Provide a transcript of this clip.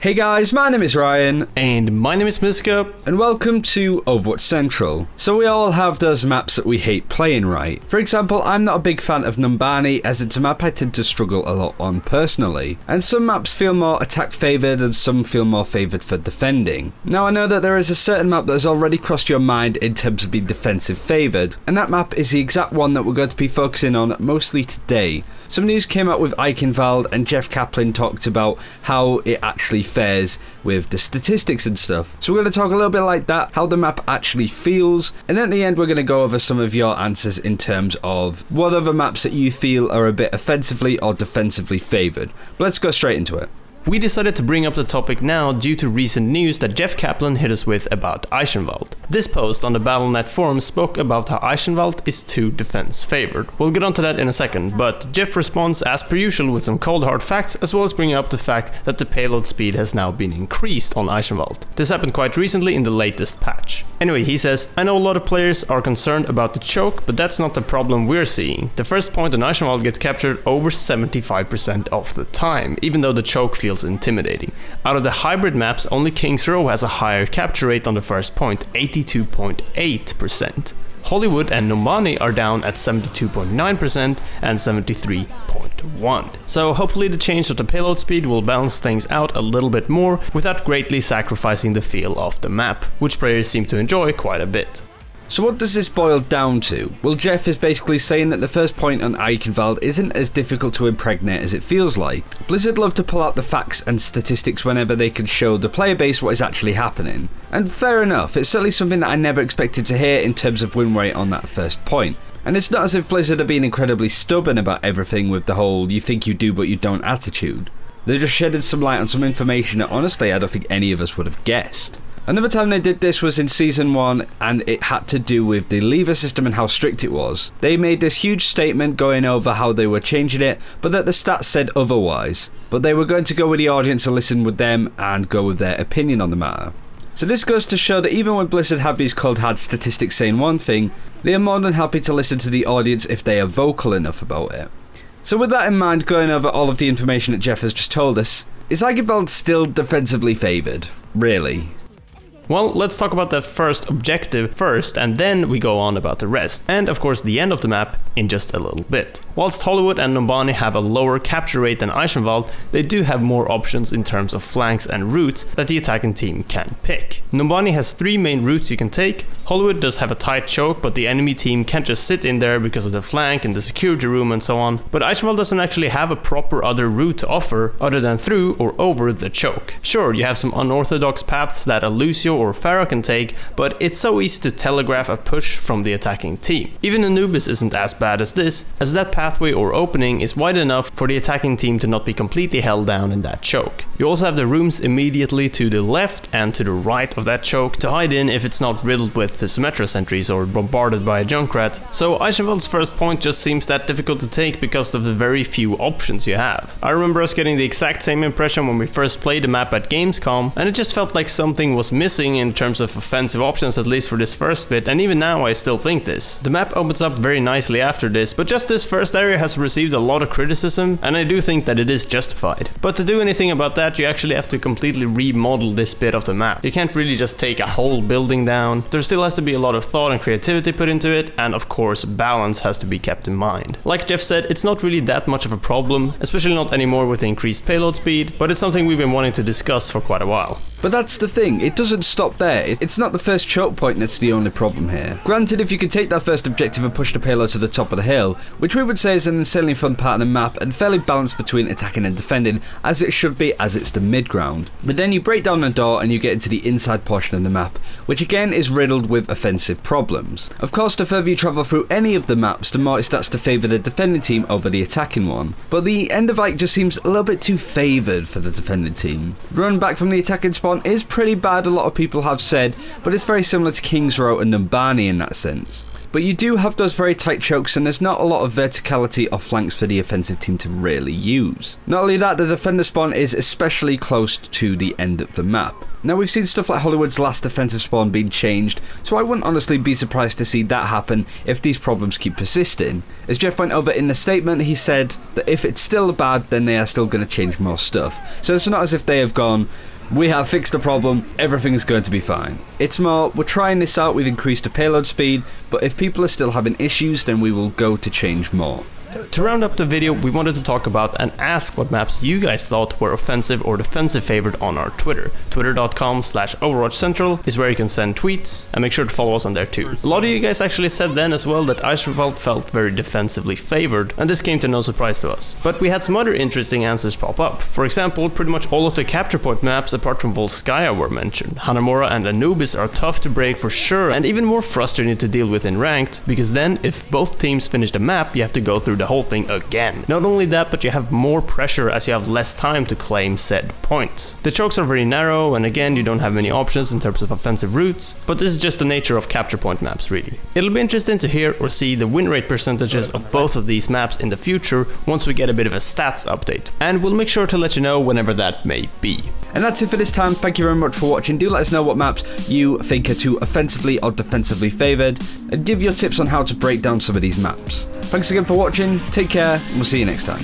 Hey guys, my name is Ryan. And my name is Miska. And welcome to Overwatch Central. So we all have those maps that we hate playing, right? For example, I'm not a big fan of Nirvana as it's a map I tend to struggle a lot on personally. And some maps feel more attack favoured and some feel more favoured for defending. Now I know that there is a certain map that has already crossed your mind in terms of being defensive favoured. And that map is the exact one that we're going to be focusing on mostly today. Some news came out with Eichenwald and Jeff Kaplan talked about how it actually fares with the statistics and stuff. So we're going to talk a little bit like that, how the map actually feels, and at the end we're going to go over some of your answers in terms of what other maps that you feel are a bit offensively or defensively favoured. But let's go straight into it. We decided to bring up the topic now due to recent news that Jeff Kaplan hit us with about Eichenwald. This post on the Battle.net forum spoke about how Eichenwald is too defense favored. We'll get onto that in a second, but Jeff responds as per usual with some cold hard facts, as well as bringing up the fact that the payload speed has now been increased on Eichenwald. This happened quite recently in the latest patch. Anyway, he says, I know a lot of players are concerned about the choke, but that's not the problem we're seeing. The first point on Eichenwald gets captured over 75% of the time, even though the choke feels intimidating. Out of the hybrid maps, only King's Row has a higher capture rate on the first point, 82.8%. Hollywood and Nirvana are down at 72.9% and 73.1%. So hopefully the change of the payload speed will balance things out a little bit more without greatly sacrificing the feel of the map, which players seem to enjoy quite a bit. So what does this boil down to? Well, Jeff is basically saying that the first point on Eichenwald isn't as difficult to impregnate as it feels like. Blizzard love to pull out the facts and statistics whenever they can show the player base what is actually happening. And fair enough, it's certainly something that I never expected to hear in terms of win rate on that first point. And it's not as if Blizzard are being incredibly stubborn about everything with the whole you think you do but you don't attitude. They're just shedding some light on some information that honestly I don't think any of us would have guessed. Another time they did this was in Season 1 and it had to do with the lever system and how strict it was. They made this huge statement going over how they were changing it, but that the stats said otherwise. But they were going to go with the audience and listen with them and go with their opinion on the matter. So this goes to show that even when Blizzard have these cold hard statistics saying one thing, they are more than happy to listen to the audience if they are vocal enough about it. So with that in mind, going over all of the information that Jeff has just told us, is Eichenwald still defensively favoured? Really? Well, let's talk about the first objective first, and then we go on about the rest, and of course the end of the map in just a little bit. Whilst Hollywood and Nirvana have a lower capture rate than Eichenwald, they do have more options in terms of flanks and routes that the attacking team can pick. Nirvana has 3 main routes you can take. Hollywood does have a tight choke, but the enemy team can't just sit in there because of the flank and the security room and so on. But Eichenwald doesn't actually have a proper other route to offer other than through or over the choke. Sure, you have some unorthodox paths that a Lucio or Pharah can take, but it's so easy to telegraph a push from the attacking team. Even Anubis isn't as bad as this, as that pathway or opening is wide enough for the attacking team to not be completely held down in that choke. You also have the rooms immediately to the left and to the right of that choke to hide in if it's not riddled with the Symmetra sentries or bombarded by a Junkrat. So Eichenwald's first point just seems that difficult to take because of the very few options you have. I remember us getting the exact same impression when we first played the map at Gamescom, and it just felt like something was missing in terms of offensive options, at least for this first bit, and even now I still think this. The map opens up very nicely after this, but just this first area has received a lot of criticism, and I do think that it is justified. But to do anything about that, you actually have to completely remodel this bit of the map. You can't really just take a whole building down. There still has to be a lot of thought and creativity put into it, and of course balance has to be kept in mind. Like Jeff said, it's not really that much of a problem, especially not anymore with the increased payload speed, but it's something we've been wanting to discuss for quite a while. But that's the thing, it doesn't stop there. It's not the first choke point that's the only problem here. Granted, if you could take that first objective and push the payload to the top of the hill, which we would say is an insanely fun part of the map and fairly balanced between attacking and defending, as it should be, as it's the mid ground. But then you break down the door and you get into the inside portion of the map, which again is riddled with offensive problems. Of course, the further you travel through any of the maps, the more it starts to favour the defending team over the attacking one. But the end of Ike just seems a little bit too favoured for the defending team. Run back from the attacking spawn is pretty bad, a lot of people have said, but it's very similar to King's Row and Nirvana in that sense. But you do have those very tight chokes and there's not a lot of verticality or flanks for the offensive team to really use. Not only that, the defender spawn is especially close to the end of the map. Now, we've seen stuff like Hollywood's last defensive spawn being changed, so I wouldn't honestly be surprised to see that happen if these problems keep persisting. As Jeff went over in the statement, he said that if it's still bad, then they are still going to change more stuff. So it's not as if they have gone, we have fixed the problem, everything is going to be fine. It's more, we're trying this out, we've increased the payload speed, but if people are still having issues, then we will go to change more. To round up the video, we wanted to talk about and ask what maps you guys thought were offensive or defensive favored on our Twitter. Twitter.com/OverwatchCentral is where you can send tweets, and make sure to follow us on there too. A lot of you guys actually said then as well that Eichenwald felt very defensively favored, and this came to no surprise to us. But we had some other interesting answers pop up. For example, pretty much all of the capture point maps apart from Volskaya were mentioned. Hanamura and Anubis are tough to break for sure, and even more frustrating to deal with in ranked, because then if both teams finish the map, you have to go through the whole thing again. Not only that, but you have more pressure as you have less time to claim said points. The chokes are very narrow, and again, you don't have many options in terms of offensive routes, but this is just the nature of capture point maps really. It'll be interesting to hear or see the win rate percentages of both of these maps in the future once we get a bit of a stats update, and we'll make sure to let you know whenever that may be. And that's it for this time. Thank you very much for watching. Do let us know what maps you think are too offensively or defensively favoured, and give your tips on how to break down some of these maps. Thanks again for watching, take care, and we'll see you next time.